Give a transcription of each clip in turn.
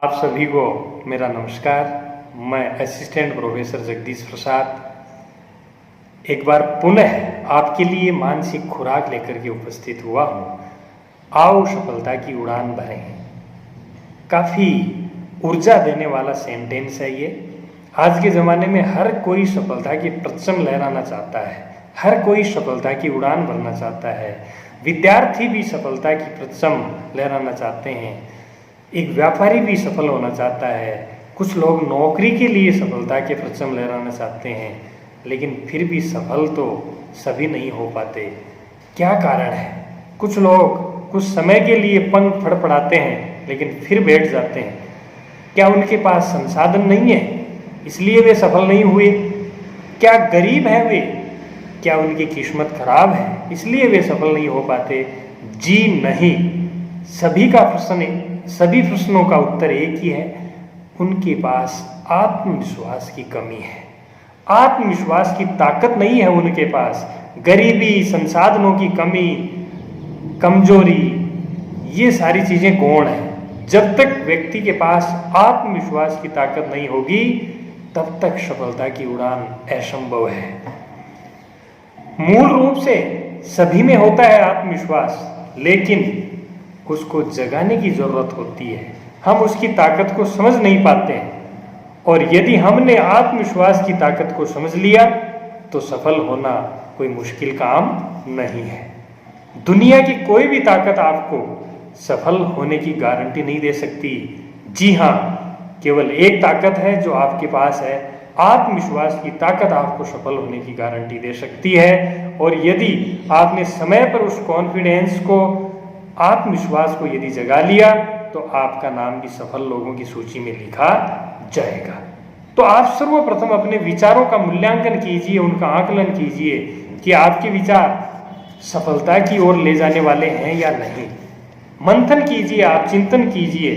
आप सभी को मेरा नमस्कार। मैं असिस्टेंट प्रोफेसर जगदीश प्रसाद एक बार पुनः आपके लिए मानसिक खुराक लेकर के उपस्थित हुआ हूँ। आओ सफलता की उड़ान भरें। काफ़ी ऊर्जा देने वाला सेंटेंस है ये। आज के ज़माने में हर कोई सफलता की परचम लहराना चाहता है, हर कोई सफलता की उड़ान भरना चाहता है। विद्यार्थी भी सफलता की परचम लहराना चाहते हैं, एक व्यापारी भी सफल होना चाहता है, कुछ लोग नौकरी के लिए सफलता के परचम लहराना चाहते हैं, लेकिन फिर भी सफल तो सभी नहीं हो पाते। क्या कारण है? कुछ लोग कुछ समय के लिए पंख फड़फड़ाते हैं लेकिन फिर बैठ जाते हैं। क्या उनके पास संसाधन नहीं है इसलिए वे सफल नहीं हुए? क्या गरीब हैं वे? क्या उनकी किस्मत खराब है इसलिए वे सफल नहीं हो पाते? जी नहीं। सभी प्रश्नों का उत्तर एक ही है, उनके पास आत्मविश्वास की कमी है। आत्मविश्वास की ताकत नहीं है उनके पास। गरीबी, संसाधनों की कमी, कमजोरी, ये सारी चीजें गौण हैं। जब तक व्यक्ति के पास आत्मविश्वास की ताकत नहीं होगी तब तक सफलता की उड़ान असंभव है। मूल रूप से सभी में होता है आत्मविश्वास, लेकिन उसको जगाने की जरूरत होती है। हम उसकी ताकत को समझ नहीं पाते हैं, और यदि हमने आत्मविश्वास की ताकत को समझ लिया तो सफल होना कोई मुश्किल काम नहीं है। दुनिया की कोई भी ताकत आपको सफल होने की गारंटी नहीं दे सकती। जी हाँ, केवल एक ताकत है जो आपके पास है, आत्मविश्वास की ताकत आपको सफल होने की गारंटी दे सकती है। और यदि आपने समय पर उस कॉन्फिडेंस को, आत्मविश्वास को यदि जगा लिया तो आपका नाम भी सफल लोगों की सूची में लिखा जाएगा। तो आप सर्वप्रथम अपने विचारों का मूल्यांकन कीजिए, उनका आकलन कीजिए कि आपके विचार सफलता की ओर ले जाने वाले हैं या नहीं। मंथन कीजिए, आप चिंतन कीजिए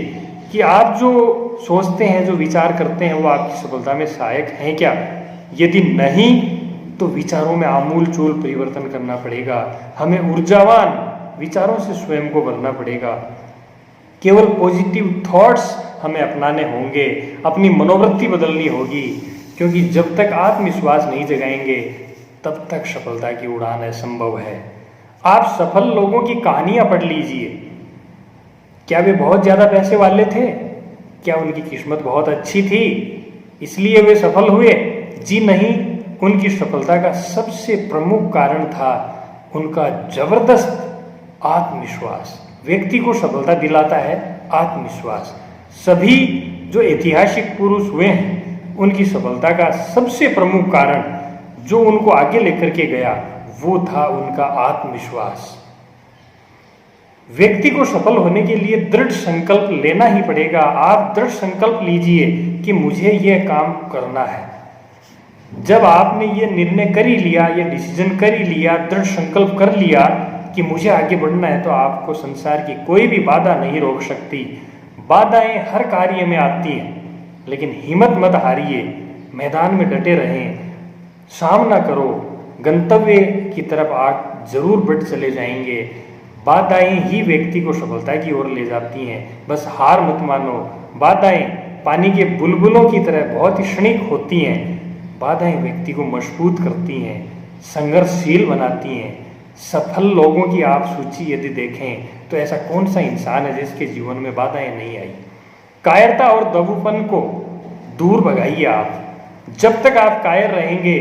कि आप जो सोचते हैं, जो विचार करते हैं, वो आपकी सफलता में सहायक हैं क्या। यदि नहीं तो विचारों में आमूल चूल परिवर्तन करना पड़ेगा। हमें ऊर्जावान विचारों से स्वयं को भरना पड़ेगा। केवल पॉजिटिव थॉट्स हमें अपनाने होंगे, अपनी मनोवृत्ति बदलनी होगी, क्योंकि जब तक आत्मविश्वास नहीं जगाएंगे तब तक सफलता की उड़ान असंभव है। आप सफल लोगों की कहानियां पढ़ लीजिए। क्या वे बहुत ज्यादा पैसे वाले थे? क्या उनकी किस्मत बहुत अच्छी थी इसलिए वे सफल हुए? जी नहीं। उनकी सफलता का सबसे प्रमुख कारण था उनका जबरदस्त आत्मविश्वास। व्यक्ति को सफलता दिलाता है आत्मविश्वास। सभी जो ऐतिहासिक पुरुष हुए हैं उनकी सफलता का सबसे प्रमुख कारण जो उनको आगे लेकर के गया वो था उनका आत्मविश्वास। व्यक्ति को सफल होने के लिए दृढ़ संकल्प लेना ही पड़ेगा। आप दृढ़ संकल्प लीजिए कि मुझे यह काम करना है। जब आपने ये निर्णय कर ही लिया, ये डिसीजन कर ही लिया, दृढ़ संकल्प कर लिया कि मुझे आगे बढ़ना है, तो आपको संसार की कोई भी बाधा नहीं रोक सकती। बाधाएं हर कार्य में आती हैं, लेकिन हिम्मत मत हारिए, मैदान में डटे रहें, सामना करो, गंतव्य की तरफ आप जरूर बढ़ चले जाएंगे। बाधाएं ही व्यक्ति को सफलता की ओर ले जाती हैं। बस हार मत मानो। बाधाएं पानी के बुलबुलों की तरह बहुत ही क्षणिक होती हैं। बाधाएं व्यक्ति को मजबूत करती हैं, संघर्षशील बनाती हैं। सफल लोगों की आप सूची यदि देखें तो ऐसा कौन सा इंसान है जिसके जीवन में बाधाएं नहीं आई। कायरता और दबूपन को दूर भगाइए आप। जब तक आप कायर रहेंगे,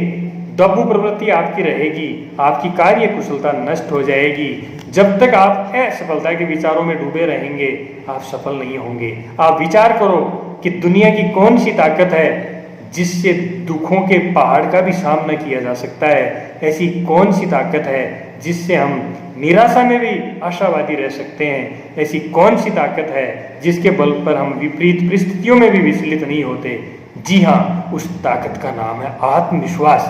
दबू प्रवृत्ति आपकी रहेगी, आपकी कार्य कुशलता नष्ट हो जाएगी। जब तक आप असफलता के विचारों में डूबे रहेंगे आप सफल नहीं होंगे। आप विचार करो कि दुनिया की कौन सी ताकत है जिससे दुखों के पहाड़ का भी सामना किया जा सकता है। ऐसी कौन सी ताकत है जिससे हम निराशा में भी आशावादी रह सकते हैं। ऐसी कौन सी ताकत है जिसके बल पर हम विपरीत परिस्थितियों में भी विचलित नहीं होते। जी हाँ, उस ताकत का नाम है आत्मविश्वास।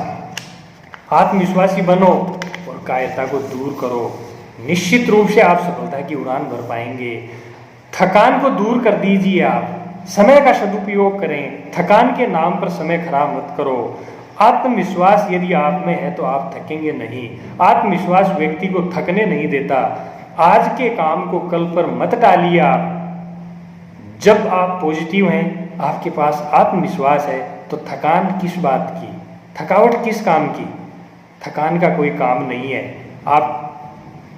आत्मविश्वासी बनो और कायरता को दूर करो। निश्चित रूप से आप सफलता की उड़ान भर पाएंगे। थकान को दूर कर दीजिए। आप समय का सदुपयोग करें। थकान के नाम पर समय खराब मत करो। आत्मविश्वास यदि आप में है तो आप थकेंगे नहीं। आत्मविश्वास व्यक्ति को थकने नहीं देता। आज के काम को कल पर मत टालिए। आप जब आप पॉजिटिव हैं, आपके पास आत्मविश्वास है, तो थकान किस बात की, थकावट किस काम की? थकान का कोई काम नहीं है। आप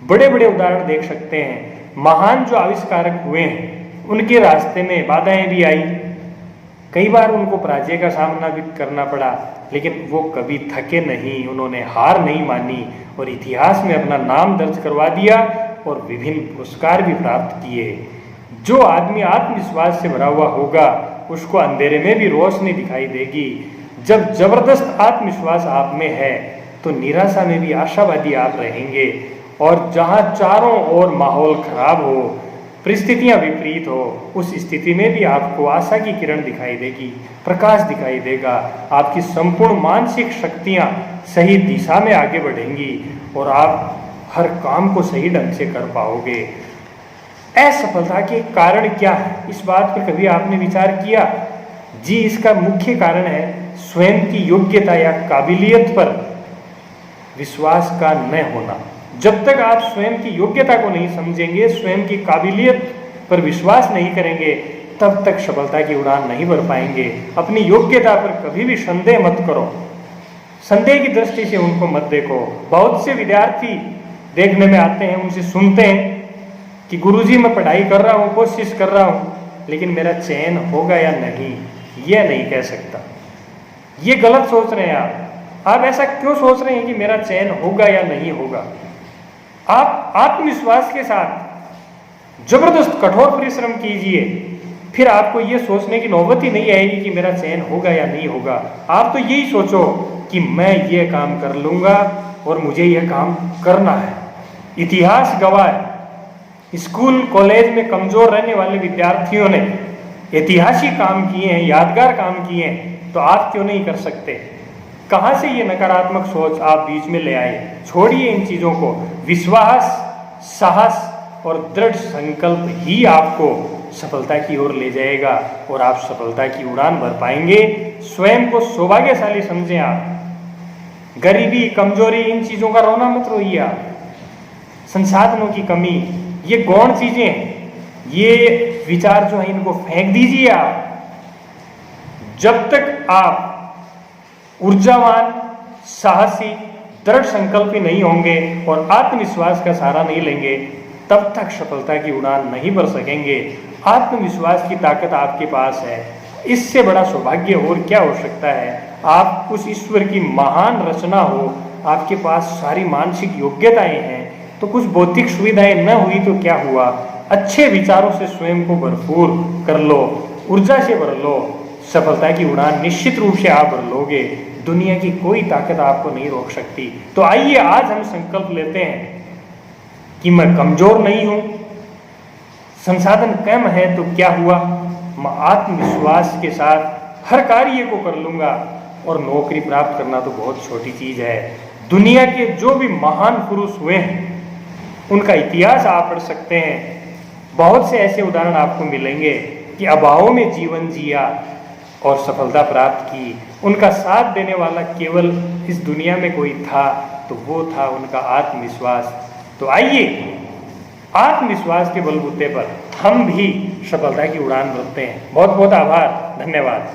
बड़े बड़े उदाहरण देख सकते हैं, महान जो आविष्कारक हुए हैं उनके रास्ते में बाधाएं भी आई, कई बार उनको पराजय का सामना भी करना पड़ा, लेकिन वो कभी थके नहीं, उन्होंने हार नहीं मानी और इतिहास में अपना नाम दर्ज करवा दिया और विभिन्न पुरस्कार भी प्राप्त किए। जो आदमी आत्मविश्वास से भरा हुआ होगा उसको अंधेरे में भी रोशनी दिखाई देगी। जब जबरदस्त आत्मविश्वास आप में है तो निराशा में भी आशावादी आप रहेंगे, और जहां चारों ओर माहौल खराब हो, परिस्थितियां विपरीत हो, उस स्थिति में भी आपको आशा की किरण दिखाई देगी, प्रकाश दिखाई देगा। आपकी संपूर्ण मानसिक शक्तियां सही दिशा में आगे बढ़ेंगी और आप हर काम को सही ढंग से कर पाओगे। असफलता के कारण क्या है, इस बात पर कभी आपने विचार किया? जी, इसका मुख्य कारण है स्वयं की योग्यता या काबिलियत पर विश्वास का न होना। जब तक आप स्वयं की योग्यता को नहीं समझेंगे, स्वयं की काबिलियत पर विश्वास नहीं करेंगे, तब तक सफलता की उड़ान नहीं भर पाएंगे। अपनी योग्यता पर कभी भी संदेह मत करो, संदेह की दृष्टि से उनको मत देखो। बहुत से विद्यार्थी देखने में आते हैं, उनसे सुनते हैं कि गुरुजी मैं पढ़ाई कर रहा हूँ, कोशिश कर रहा हूँ, लेकिन मेरा चयन होगा या नहीं यह नहीं कह सकता। ये गलत सोच रहे हैं आप ऐसा क्यों सोच रहे हैं कि मेरा चयन होगा या नहीं होगा? आप आत्मविश्वास के साथ जबरदस्त कठोर परिश्रम कीजिए, फिर आपको ये सोचने की नौबत ही नहीं आएगी कि मेरा चयन होगा या नहीं होगा। आप तो यही सोचो कि मैं ये काम कर लूंगा और मुझे ये काम करना है। इतिहास गवाह है, स्कूल कॉलेज में कमजोर रहने वाले विद्यार्थियों ने ऐतिहासिक काम किए हैं, यादगार काम किए हैं, तो आप क्यों नहीं कर सकते? कहाँ से ये नकारात्मक सोच आप बीच में ले आए? छोड़िए इन चीजों को। विश्वास, साहस और दृढ़ संकल्प ही आपको सफलता की ओर ले जाएगा और आप सफलता की उड़ान भर पाएंगे। स्वयं को सौभाग्यशाली समझें आप। गरीबी, कमजोरी, इन चीजों का रोना मत रोइए आप। संसाधनों की कमी, ये गौण चीजें हैं, ये विचार जो है इनको फेंक दीजिए आप। जब तक आप ऊर्जावान, साहसी, दृढ़ संकल्पी नहीं होंगे और आत्मविश्वास का सहारा नहीं लेंगे, तब तक सफलता की उड़ान नहीं भर सकेंगे। आत्मविश्वास की ताकत आपके पास है, इससे बड़ा सौभाग्य और क्या हो सकता है? आप उस ईश्वर की महान रचना हो, आपके पास सारी मानसिक योग्यताएं हैं, तो कुछ भौतिक सुविधाएं न हुई तो क्या हुआ? अच्छे विचारों से स्वयं को भरपूर कर लो, ऊर्जा से भर लो, सफलता की उड़ान निश्चित रूप से आप भर लोगे। दुनिया की कोई ताकत आपको नहीं रोक सकती। तो आइए आज हम संकल्प लेते हैं कि मैं कमजोर नहीं हूं, संसाधन कम है तो क्या हुआ, मैं आत्मविश्वास के साथ हर कार्य को कर लूंगा और नौकरी प्राप्त करना तो बहुत छोटी चीज है। दुनिया के जो भी महान पुरुष हुए हैं उनका इतिहास आप पढ़ सकते हैं, बहुत से ऐसे उदाहरण आपको मिलेंगे कि अभावों में जीवन जिया और सफलता प्राप्त की। उनका साथ देने वाला केवल इस दुनिया में कोई था तो वो था उनका आत्मविश्वास। तो आइए आत्मविश्वास के बलबूते पर हम भी सफलता की उड़ान भरते हैं। बहुत बहुत आभार, धन्यवाद।